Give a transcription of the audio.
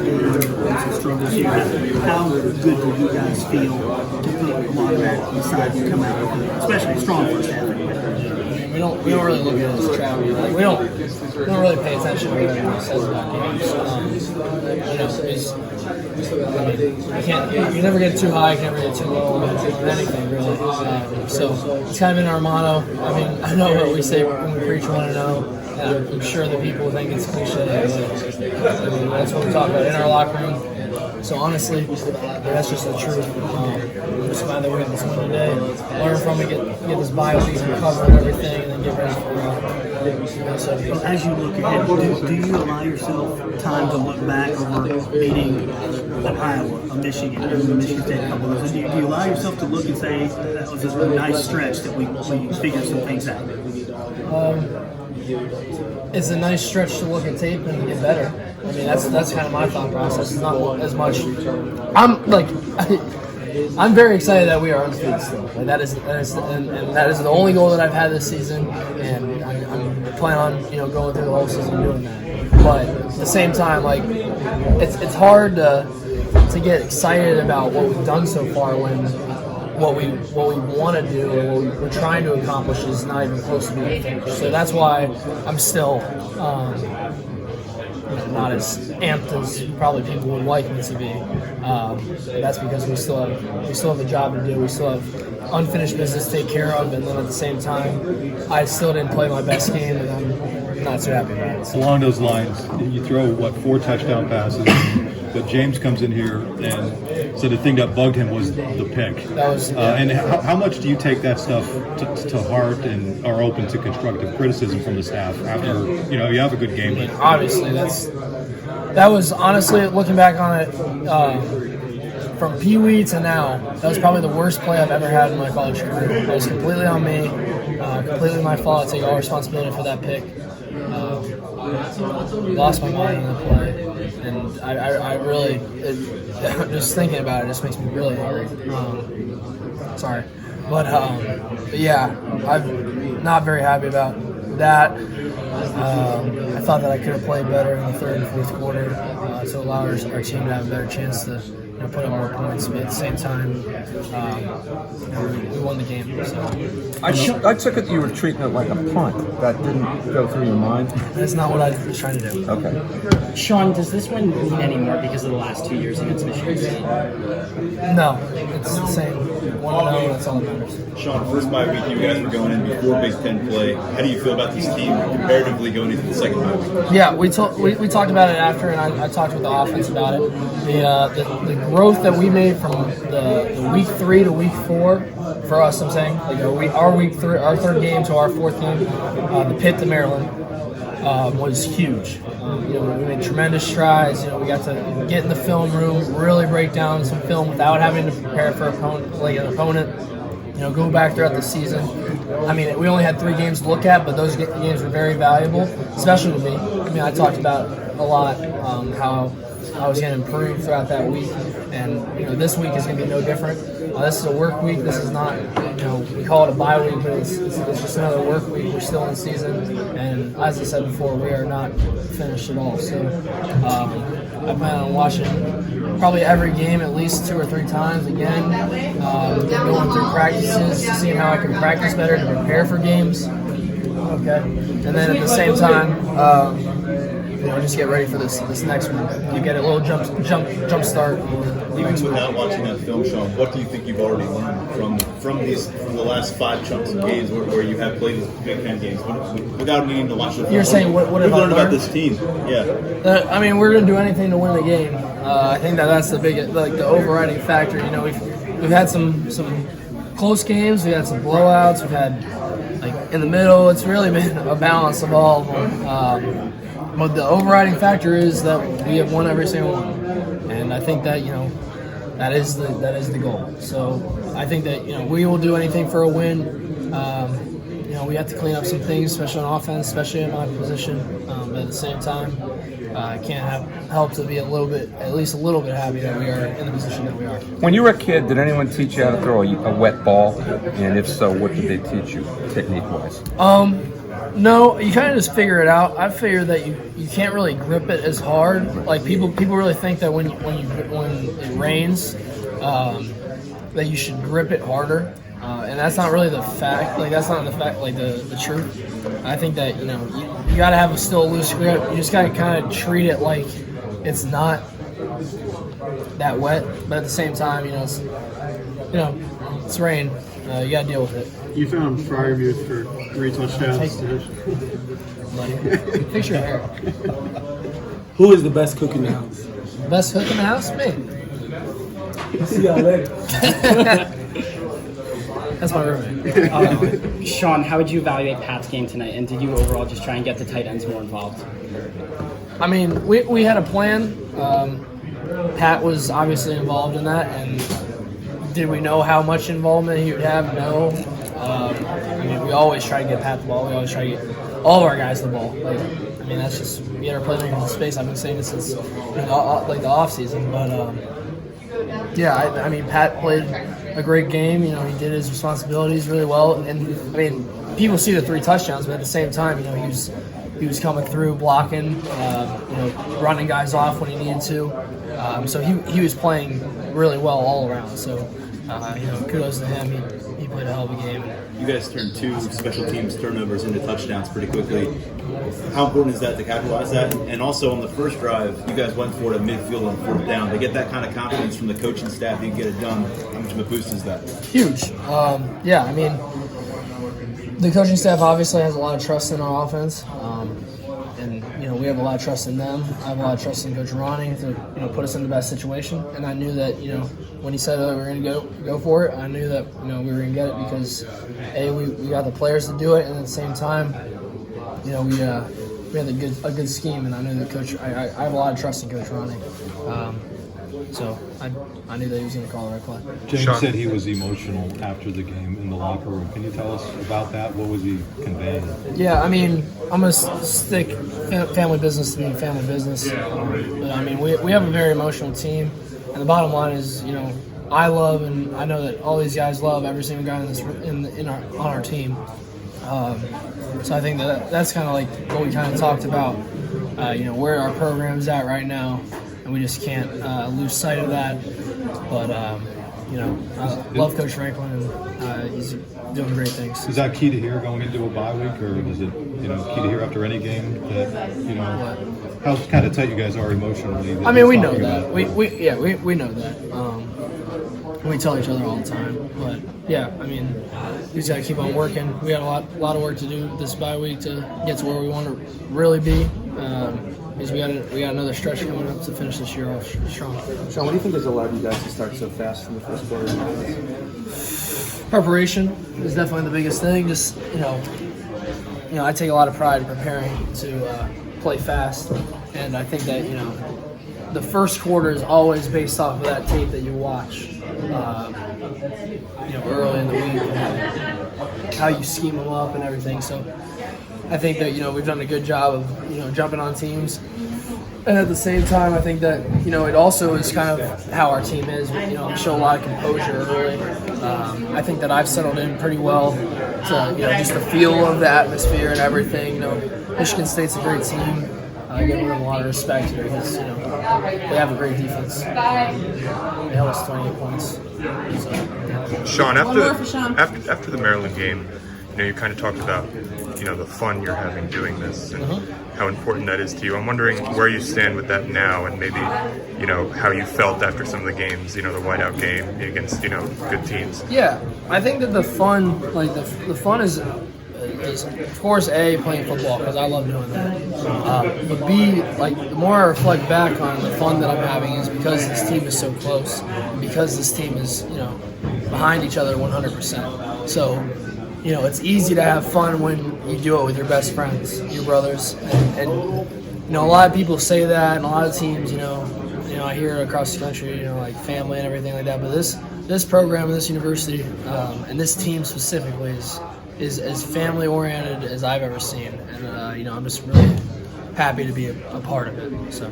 game was a struggle this year. How good do you guys feel to put a lot of that aside and come out with, especially a strong first half? We don't really look at it as travel. Like, we don't really pay attention to what everyone says about games. You never get too high, you never get too low with anything really. So it's kind of been our motto. I mean, I know what we say when we preach 1-0. I'm sure the people think it's cliche, but that's what we talk about in our locker room. So honestly, that's just the truth. I'm just glad that we got this win today. Learn from it, get this bye week covered and everything, and then get ready for Minnesota. As you look ahead, do you allow yourself time to look back over beating an Iowa, a Michigan, Michigan State, a couple of those? Do you allow yourself to look and say that was a nice stretch that we figured some things out? It's a nice stretch to look at tape and get better. I mean, that's kind of my thought process. It's not as much. I'm very excited that we are undefeated still. Like that is the only goal that I've had this season, and I'm planning on going through the whole season doing that. But at the same time, like it's hard to get excited about what we've done so far when what we want to do and what we're trying to accomplish is not even close to being finished. So that's why I'm still not as amped as probably people would like me to be. That's because we still have a job to do. We still have unfinished business to take care of, and then at the same time, I still didn't play my best game, and I'm not too happy about it. So. Along those lines, you throw 4 touchdown passes, but James comes in here and said the thing that bugged him was the pick. That was, and how much do you take that stuff to heart and are open to constructive criticism from the staff after you have a good game? I mean, obviously, that was honestly looking back on it from Pee Wee to now. That was probably the worst play I've ever had in my college career. It was completely on me, completely my fault. I take all responsibility for that pick. Lost my mind on that play, and I really just thinking about it just makes me really angry. Sorry, but yeah, I'm not very happy about that. I thought that I could have played better in the third and fourth quarter to allow our team to have a better chance to put up more points, but at the same time, we won the game. So. I took it that you were treating it like a punt. That didn't go through your mind? That's not what I was trying to do. Okay. Sean, does this one mean anymore because of the last 2 years against Michigan State? No, it's the same. 1-0, that's all that matters. Sean, first bye week, you guys were going in before Big Ten play. How do you feel about this team comparatively going into the second bye week? Yeah, we talked about it after, and I talked with the offense about it. The growth that we made from the week 3 to week 4 for us, I'm saying, like our week 3, our third game to our fourth game, the Pitt to Maryland, was huge. We made tremendous strides. We got to get in the film room, really break down some film without having to prepare for an opponent. Go back throughout the season. I mean, we only had 3 games to look at, but those games were very valuable, especially to me. I mean, I talked about a lot how I was going to improve throughout that week, and this week is going to be no different. This is a work week. This is not, we call it a bye week, but it's just another work week. We're still in season, and as I said before, we are not finished at all. So I plan on watching probably every game at least 2 or 3 times again, going through practices, seeing how I can practice better to prepare for games. Okay, and then at the same time, just get ready for this next one. You get a little jump start. Even without watching that film, Sean, what do you think you've already learned from the last 5 chunks of games where you have played these Big Ten games without needing to watch the film? You're saying what have I learned about this team? Yeah. I mean, we're going to do anything to win the game. I think that's the biggest, the overriding factor. We've had some close games. We've had some blowouts. We've had in the middle. It's really been a balance of all of them. But the overriding factor is that we have won every single one, and I think that that is the goal. So I think that we will do anything for a win. We have to clean up some things, especially on offense, especially in my position. But at the same time, I can't help to be at least a little bit happy that we are in the position that we are. When you were a kid, did anyone teach you how to throw a wet ball? And if so, what did they teach you, technique-wise? No, you kind of just figure it out. I figured that you can't really grip it as hard. Like people really think that when it rains, that you should grip it harder, and that's not really the fact. Like that's not the fact. Like the truth. I think that you got to have still a loose grip. You just got to kind of treat it like it's not that wet, but at the same time, it's rain. You got to deal with it. You found Friarmuth for 3 touchdowns. Fix your hair. Who is the best cook in the house? Best cook in the house, me. See y'all later. That's my roommate. Sean, how would you evaluate Pat's game tonight, and did you overall just try and get the tight ends more involved? I mean, we had a plan. Pat was obviously involved in that, and did we know how much involvement he would have? No. I mean, we always try to get Pat the ball. We always try to get all of our guys the ball. Like, I mean, that's just we had our playmaking space. I've been saying this since the off season. But yeah, I mean, Pat played a great game. He did his responsibilities really well. And I mean, people see the 3 touchdowns, but at the same time, he was coming through, blocking, running guys off when he needed to. So he was playing really well all around. So kudos to him. He played a hell of a game. You guys turned 2 special teams turnovers into touchdowns pretty quickly. How important is that to capitalize that? And also on the first drive, you guys went for it at midfield on 4th down. To get that kind of confidence from the coaching staff, you can get it done. How much of a boost is that? Huge. Yeah, I mean, the coaching staff obviously has a lot of trust in our offense. And we have a lot of trust in them. I have a lot of trust in Coach Ronnie to put us in the best situation. And I knew that when he said that we were going to go for it, I knew that we were going to get it because we got the players to do it, and at the same time, we had a good scheme. And I knew that Coach. I have a lot of trust in Coach Ronnie. So I knew that he was going to call the right play. James said he was emotional after the game in the locker room. Can you tell us about that? What was he conveying? Yeah, I mean, I'm going to stick family business to being family business. But I mean, we have a very emotional team. And the bottom line is, I love, and I know that all these guys love every single guy on our team. So I think that's kind of like what we kind of talked about, where our program's at right now. And we just can't lose sight of that. But, I love Coach Franklin, and he's doing great things. Is that key to hear going into a bye week, or is it key to hear after any game that how kind of tight you guys are emotionally? I mean, we know that. We know that. We tell each other all the time. But yeah, I mean, we just got to keep on working. We got a lot of work to do this bye week to get to where we want to really be. Because we got another stretch coming up to finish this year off strong. Sean, what do you think has allowed you guys to start so fast in the first quarter? Preparation is definitely the biggest thing. Just I take a lot of pride in preparing to play fast, and I think that the first quarter is always based off of that tape that you watch, early in the week, and how you scheme them up and everything. So I think that we've done a good job of jumping on teams, and at the same time, I think that it also is kind of how our team is. We show a lot of composure early. I think that I've settled in pretty well to just the feel of the atmosphere and everything. Michigan State's a great team. I give them a lot of respect because they have a great defense. They held us 28 points. So, yeah. Sean, after the Maryland game, you kind of talked about the fun you're having doing this and how important that is to you. I'm wondering where you stand with that now, and maybe how you felt after some of the games, the whiteout game against good teams. Yeah, I think that the fun, the fun is of course A, playing football because I love doing that. But B, the more I reflect back on the fun that I'm having is because this team is so close, and because this team is behind each other 100%. So. It's easy to have fun when you do it with your best friends, your brothers, and a lot of people say that, and a lot of teams, I hear it across the country, like family and everything like that. But this program and this university and this team specifically is as family oriented as I've ever seen, and I'm just really happy to be a part of it. So.